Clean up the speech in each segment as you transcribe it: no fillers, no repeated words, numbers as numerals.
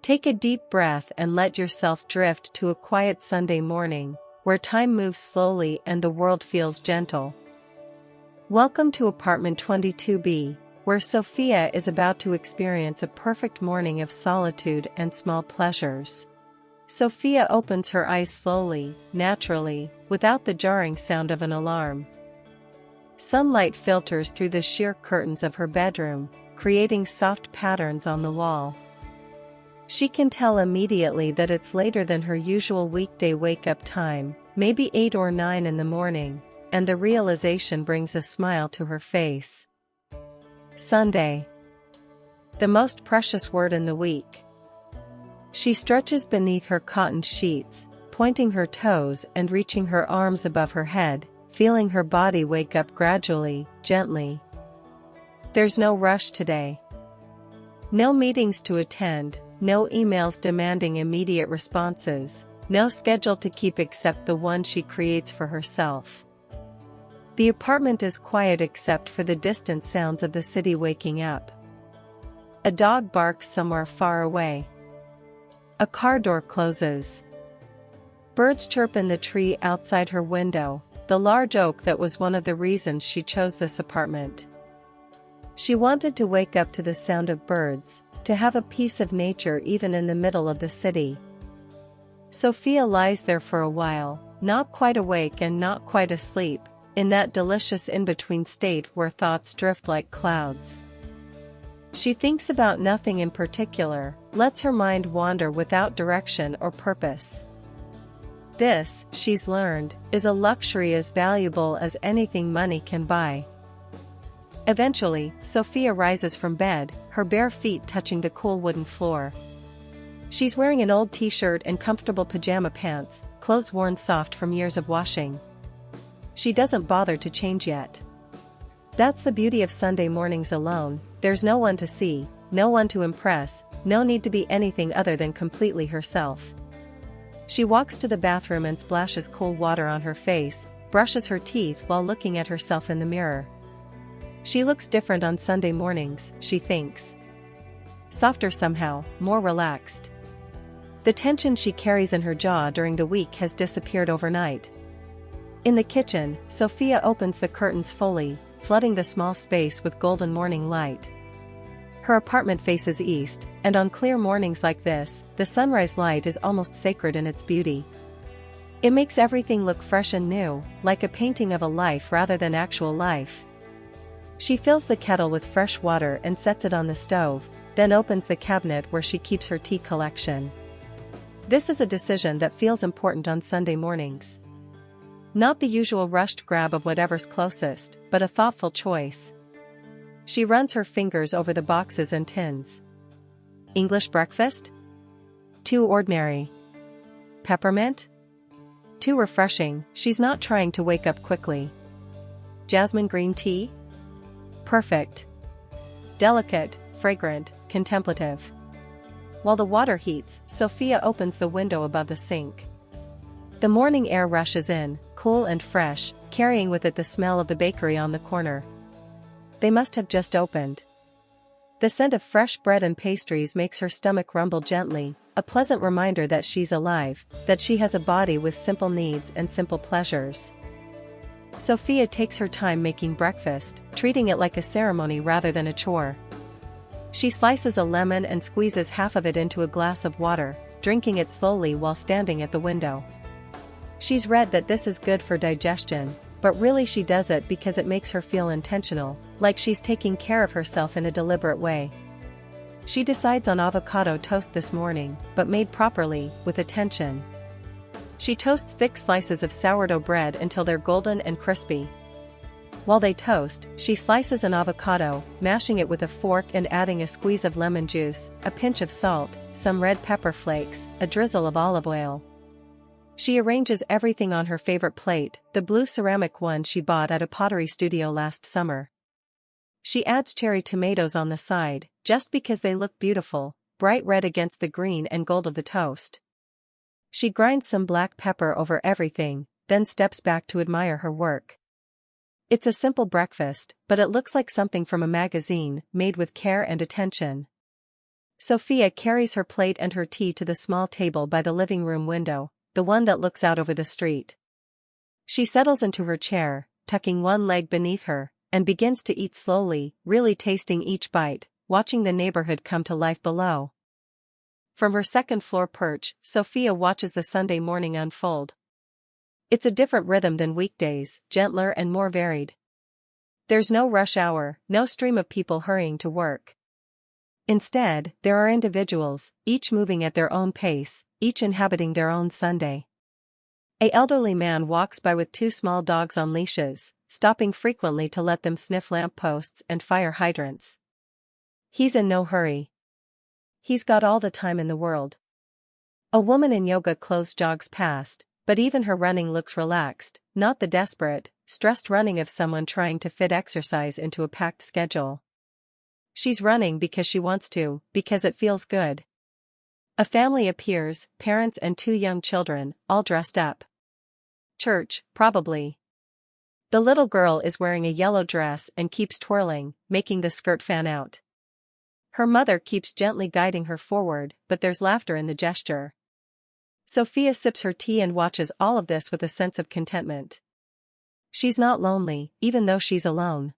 Take a deep breath and let yourself drift to a quiet Sunday morning, where time moves slowly and the world feels gentle. Welcome to apartment 22B, where Sofia is about to experience a perfect morning of solitude and small pleasures. Sofia opens her eyes slowly, naturally, without the jarring sound of an alarm. Sunlight filters through the sheer curtains of her bedroom, creating soft patterns on the wall. She can tell immediately that it's later than her usual weekday wake-up time, maybe 8 or 9 in the morning, and the realization brings a smile to her face. Sunday. The most precious word in the week. She stretches beneath her cotton sheets, pointing her toes and reaching her arms above her head, feeling her body wake up gradually, gently. There's no rush today. No meetings to attend, no emails demanding immediate responses, no schedule to keep except the one she creates for herself. The apartment is quiet except for the distant sounds of the city waking up. A dog barks somewhere far away. A car door closes. Birds chirp in the tree outside her window, the large oak that was one of the reasons she chose this apartment. She wanted to wake up to the sound of birds, to have a piece of nature even in the middle of the city. Sofia lies there for a while, not quite awake and not quite asleep, in that delicious in-between state where thoughts drift like clouds. She thinks about nothing in particular, lets her mind wander without direction or purpose. This, she's learned, is a luxury as valuable as anything money can buy. Eventually, Sofia rises from bed, her bare feet touching the cool wooden floor. She's wearing an old t-shirt and comfortable pajama pants, clothes worn soft from years of washing. She doesn't bother to change yet. That's the beauty of Sunday mornings alone, there's no one to see, no one to impress, no need to be anything other than completely herself. She walks to the bathroom and splashes cool water on her face, brushes her teeth while looking at herself in the mirror. She looks different on Sunday mornings, she thinks. Softer somehow, more relaxed. The tension she carries in her jaw during the week has disappeared overnight. In the kitchen, Sofia opens the curtains fully, flooding the small space with golden morning light. Her apartment faces east, and on clear mornings like this, the sunrise light is almost sacred in its beauty. It makes everything look fresh and new, like a painting of a life rather than actual life. She fills the kettle with fresh water and sets it on the stove, then opens the cabinet where she keeps her tea collection. This is a decision that feels important on Sunday mornings. Not the usual rushed grab of whatever's closest, but a thoughtful choice. She runs her fingers over the boxes and tins. English breakfast? Too ordinary. Peppermint? Too refreshing, she's not trying to wake up quickly. Jasmine green tea? Perfect. Delicate, fragrant, contemplative. While the water heats, Sofia opens the window above the sink. The morning air rushes in, cool and fresh, carrying with it the smell of the bakery on the corner. They must have just opened. The scent of fresh bread and pastries makes her stomach rumble gently, a pleasant reminder that she's alive, that she has a body with simple needs and simple pleasures. Sofia takes her time making breakfast, treating it like a ceremony rather than a chore. She slices a lemon and squeezes half of it into a glass of water, drinking it slowly while standing at the window. She's read that this is good for digestion, but really she does it because it makes her feel intentional, like she's taking care of herself in a deliberate way. She decides on avocado toast this morning, but made properly, with attention. She toasts thick slices of sourdough bread until they're golden and crispy. While they toast, she slices an avocado, mashing it with a fork and adding a squeeze of lemon juice, a pinch of salt, some red pepper flakes, a drizzle of olive oil. She arranges everything on her favorite plate, the blue ceramic one she bought at a pottery studio last summer. She adds cherry tomatoes on the side, just because they look beautiful, bright red against the green and gold of the toast. She grinds some black pepper over everything, then steps back to admire her work. It's a simple breakfast, but it looks like something from a magazine, made with care and attention. Sofia carries her plate and her tea to the small table by the living room window, the one that looks out over the street. She settles into her chair, tucking one leg beneath her, and begins to eat slowly, really tasting each bite, watching the neighborhood come to life below. From her second-floor perch, Sofia watches the Sunday morning unfold. It's a different rhythm than weekdays, gentler and more varied. There's no rush hour, no stream of people hurrying to work. Instead, there are individuals, each moving at their own pace, each inhabiting their own Sunday. An elderly man walks by with two small dogs on leashes, stopping frequently to let them sniff lampposts and fire hydrants. He's in no hurry. He's got all the time in the world. A woman in yoga clothes jogs past, but even her running looks relaxed, not the desperate, stressed running of someone trying to fit exercise into a packed schedule. She's running because she wants to, because it feels good. A family appears, parents and two young children, all dressed up. Church, probably. The little girl is wearing a yellow dress and keeps twirling, making the skirt fan out. Her mother keeps gently guiding her forward, but there's laughter in the gesture. Sofia sips her tea and watches all of this with a sense of contentment. She's not lonely, even though she's alone.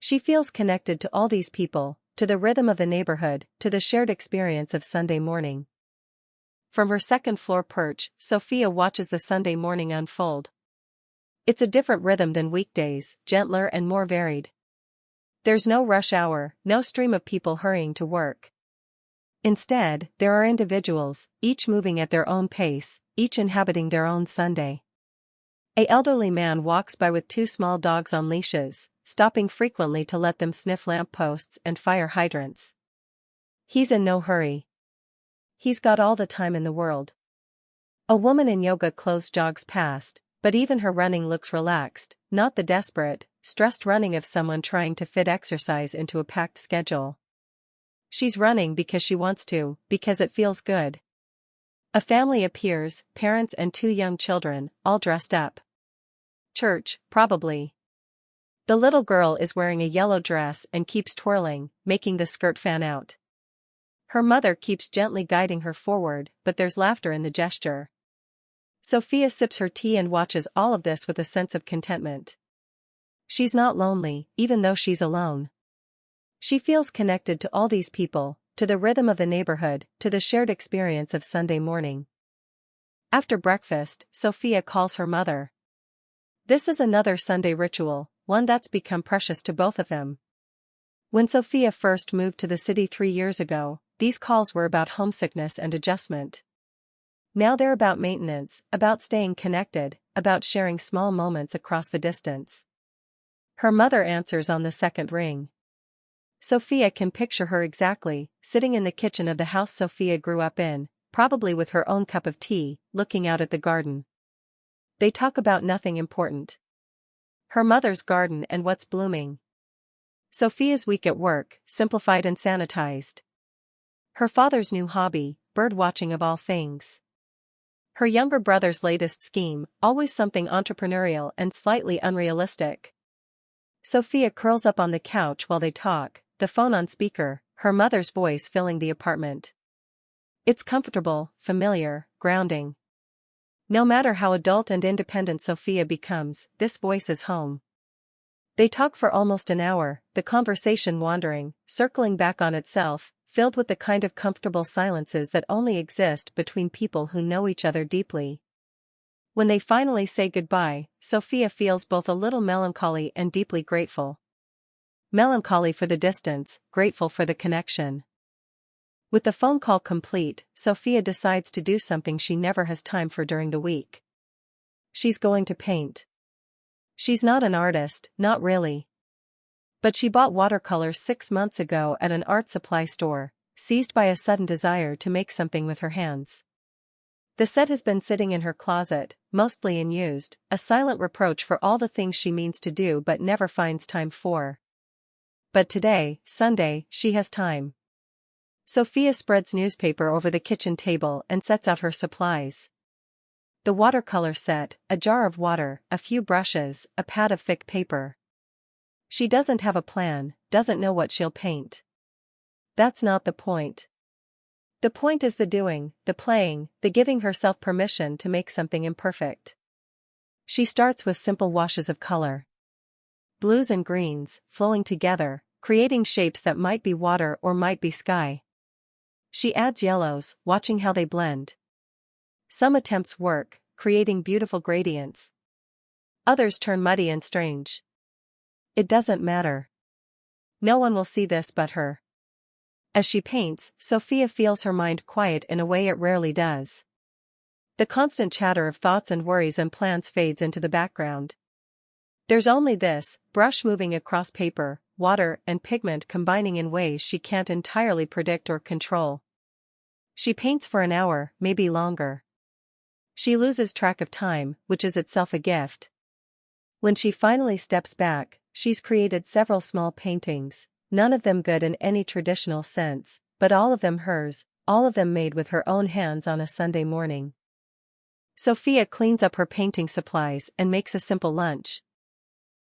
She feels connected to all these people, to the rhythm of the neighborhood, to the shared experience of Sunday morning. From her second-floor perch, Sofia watches the Sunday morning unfold. It's a different rhythm than weekdays, gentler and more varied. There's no rush hour, no stream of people hurrying to work. Instead, there are individuals, each moving at their own pace, each inhabiting their own Sunday. An elderly man walks by with two small dogs on leashes, stopping frequently to let them sniff lampposts and fire hydrants. He's in no hurry. He's got all the time in the world. A woman in yoga clothes jogs past, but even her running looks relaxed, not the desperate, stressed running of someone trying to fit exercise into a packed schedule. She's running because she wants to, because it feels good. A family appears, parents and two young children, all dressed up. Church, probably. The little girl is wearing a yellow dress and keeps twirling, making the skirt fan out. Her mother keeps gently guiding her forward, but there's laughter in the gesture. Sofia sips her tea and watches all of this with a sense of contentment. She's not lonely, even though she's alone. She feels connected to all these people, to the rhythm of the neighborhood, to the shared experience of Sunday morning. After breakfast, Sofia calls her mother. This is another Sunday ritual, one that's become precious to both of them. When Sofia first moved to the city 3 years ago, these calls were about homesickness and adjustment. Now they're about maintenance, about staying connected, about sharing small moments across the distance. Her mother answers on the second ring. Sofia can picture her exactly, sitting in the kitchen of the house Sofia grew up in, probably with her own cup of tea, looking out at the garden. They talk about nothing important. Her mother's garden and what's blooming. Sofia's week at work, simplified and sanitized. Her father's new hobby, bird watching of all things. Her younger brother's latest scheme, always something entrepreneurial and slightly unrealistic. Sofia curls up on the couch while they talk, the phone on speaker, her mother's voice filling the apartment. It's comfortable, familiar, grounding. No matter how adult and independent Sofia becomes, this voice is home. They talk for almost an hour, the conversation wandering, circling back on itself, filled with the kind of comfortable silences that only exist between people who know each other deeply. When they finally say goodbye, Sofia feels both a little melancholy and deeply grateful. Melancholy for the distance, grateful for the connection. With the phone call complete, Sofia decides to do something she never has time for during the week. She's going to paint. She's not an artist, not really. But she bought watercolors 6 months ago at an art supply store, seized by a sudden desire to make something with her hands. The set has been sitting in her closet, mostly unused, a silent reproach for all the things she means to do but never finds time for. But today, Sunday, she has time. Sofia spreads newspaper over the kitchen table and sets out her supplies. The watercolor set, a jar of water, a few brushes, a pad of thick paper. She doesn't have a plan, doesn't know what she'll paint. That's not the point. The point is the doing, the playing, the giving herself permission to make something imperfect. She starts with simple washes of color. Blues and greens, flowing together, creating shapes that might be water or might be sky. She adds yellows, watching how they blend. Some attempts work, creating beautiful gradients. Others turn muddy and strange. It doesn't matter. No one will see this but her. As she paints, Sofia feels her mind quiet in a way it rarely does. The constant chatter of thoughts and worries and plans fades into the background. There's only this, brush moving across paper, water and pigment combining in ways she can't entirely predict or control. She paints for an hour, maybe longer. She loses track of time, which is itself a gift. When she finally steps back, she's created several small paintings, none of them good in any traditional sense, but all of them hers, all of them made with her own hands on a Sunday morning. Sofia cleans up her painting supplies and makes a simple lunch.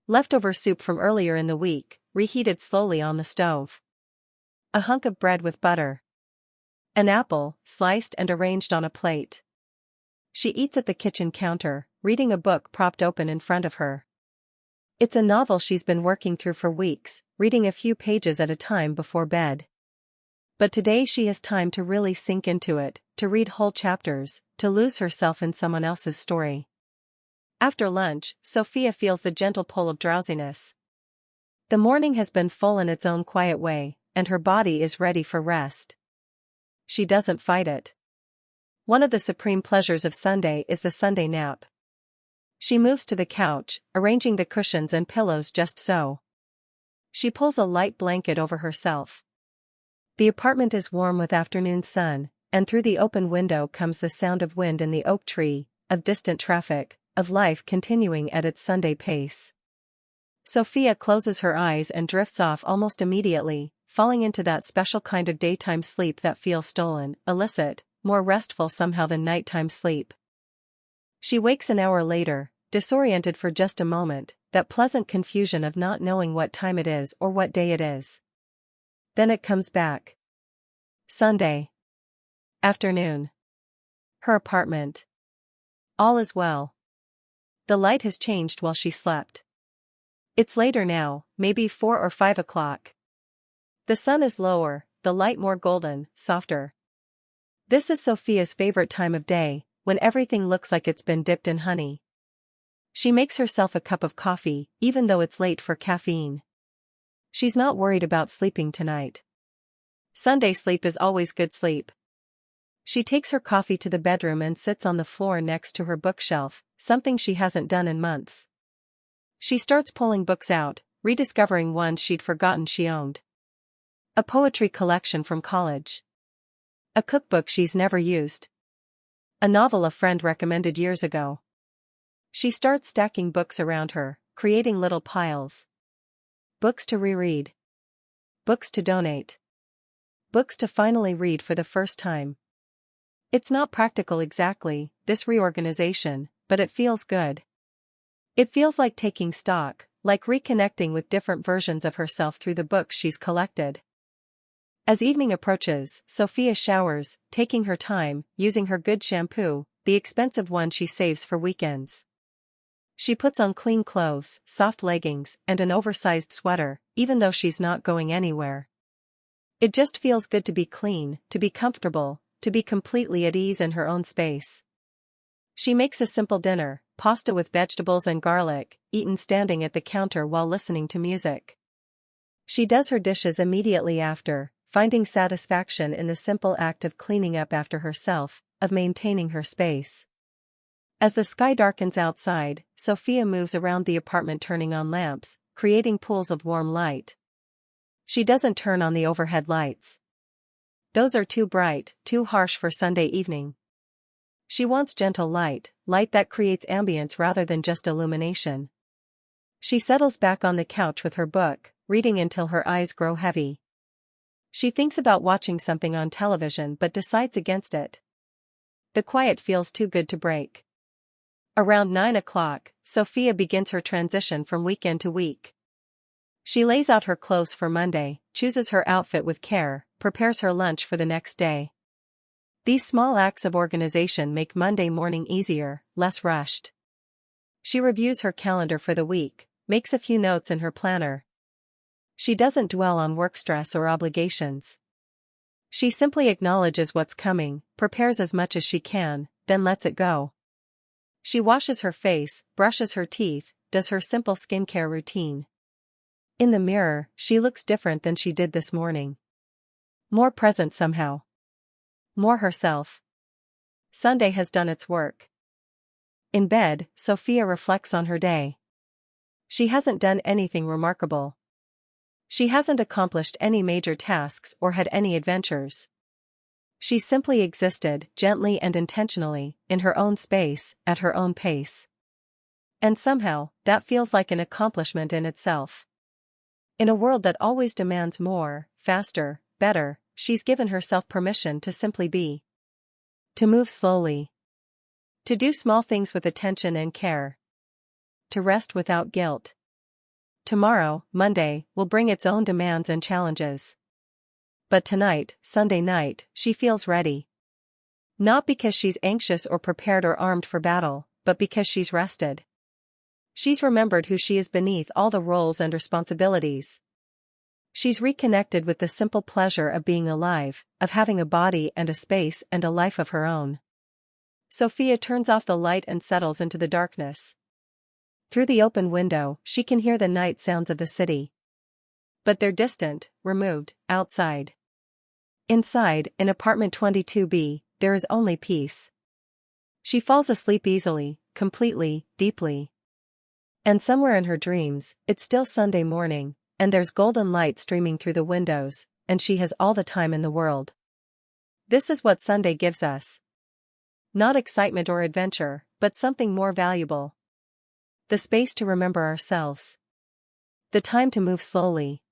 Leftover soup from earlier in the week, reheated slowly on the stove. A hunk of bread with butter. An apple, sliced and arranged on a plate. She eats at the kitchen counter, reading a book propped open in front of her. It's a novel she's been working through for weeks, reading a few pages at a time before bed. But today she has time to really sink into it, to read whole chapters, to lose herself in someone else's story. After lunch, Sofia feels the gentle pull of drowsiness. The morning has been full in its own quiet way, and her body is ready for rest. She doesn't fight it. One of the supreme pleasures of Sunday is the Sunday nap. She moves to the couch, arranging the cushions and pillows just so. She pulls a light blanket over herself. The apartment is warm with afternoon sun, and through the open window comes the sound of wind in the oak tree, of distant traffic, of life continuing at its Sunday pace. Sofia closes her eyes and drifts off almost immediately, falling into that special kind of daytime sleep that feels stolen, illicit, more restful somehow than nighttime sleep. She wakes an hour later, disoriented for just a moment, that pleasant confusion of not knowing what time it is or what day it is. Then it comes back. Sunday. Afternoon. Her apartment. All is well. The light has changed while she slept. It's later now, maybe 4 or 5 o'clock. The sun is lower, the light more golden, softer. This is Sofia's favorite time of day, when everything looks like it's been dipped in honey. She makes herself a cup of coffee, even though it's late for caffeine. She's not worried about sleeping tonight. Sunday sleep is always good sleep. She takes her coffee to the bedroom and sits on the floor next to her bookshelf, something she hasn't done in months. She starts pulling books out, rediscovering ones she'd forgotten she owned. A poetry collection from college. A cookbook she's never used. A novel a friend recommended years ago. She starts stacking books around her, creating little piles. Books to reread. Books to donate. Books to finally read for the first time. It's not practical exactly, this reorganization, but it feels good. It feels like taking stock, like reconnecting with different versions of herself through the books she's collected. As evening approaches, Sofia showers, taking her time, using her good shampoo, the expensive one she saves for weekends. She puts on clean clothes, soft leggings, and an oversized sweater, even though she's not going anywhere. It just feels good to be clean, to be comfortable, to be completely at ease in her own space. She makes a simple dinner, pasta with vegetables and garlic, eaten standing at the counter while listening to music. She does her dishes immediately after, finding satisfaction in the simple act of cleaning up after herself, of maintaining her space. As the sky darkens outside, Sofia moves around the apartment turning on lamps, creating pools of warm light. She doesn't turn on the overhead lights. Those are too bright, too harsh for Sunday evening. She wants gentle light, light that creates ambience rather than just illumination. She settles back on the couch with her book, reading until her eyes grow heavy. She thinks about watching something on television but decides against it. The quiet feels too good to break. Around 9 o'clock, Sofia begins her transition from weekend to week. She lays out her clothes for Monday, chooses her outfit with care, prepares her lunch for the next day. These small acts of organization make Monday morning easier, less rushed. She reviews her calendar for the week, makes a few notes in her planner. She doesn't dwell on work stress or obligations. She simply acknowledges what's coming, prepares as much as she can, then lets it go. She washes her face, brushes her teeth, does her simple skincare routine. In the mirror, she looks different than she did this morning. More present somehow. More herself. Sunday has done its work. In bed, Sofia reflects on her day. She hasn't done anything remarkable. She hasn't accomplished any major tasks or had any adventures. She simply existed, gently and intentionally, in her own space, at her own pace. And somehow, that feels like an accomplishment in itself. In a world that always demands more, faster, better, she's given herself permission to simply be. To move slowly. To do small things with attention and care. To rest without guilt. Tomorrow, Monday, will bring its own demands and challenges. But tonight, Sunday night, she feels ready. Not because she's anxious or prepared or armed for battle, but because she's rested. She's remembered who she is beneath all the roles and responsibilities. She's reconnected with the simple pleasure of being alive, of having a body and a space and a life of her own. Sofia turns off the light and settles into the darkness. Through the open window, she can hear the night sounds of the city. But they're distant, removed, outside. Inside, in apartment 22B, there is only peace. She falls asleep easily, completely, deeply. And somewhere in her dreams, it's still Sunday morning, and there's golden light streaming through the windows, and she has all the time in the world. This is what Sunday gives us. Not excitement or adventure, but something more valuable. The space to remember ourselves. The time to move slowly.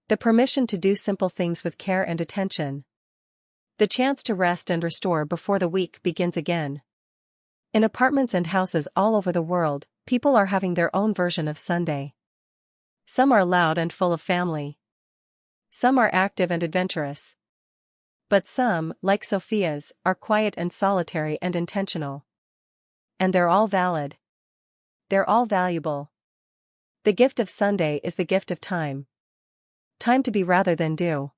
The permission to do simple things with care and attention. The chance to rest and restore before the week begins again. In apartments and houses all over the world, people are having their own version of Sunday. Some are loud and full of family. Some are active and adventurous. But some, like Sofia's, are quiet and solitary and intentional. And they're all valid. They're all valuable. The gift of Sunday is the gift of time. Time to be rather than do.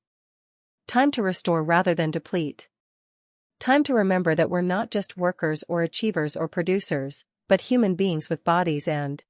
Time to restore rather than deplete. Time to remember that we're not just workers or achievers or producers, but human beings with bodies and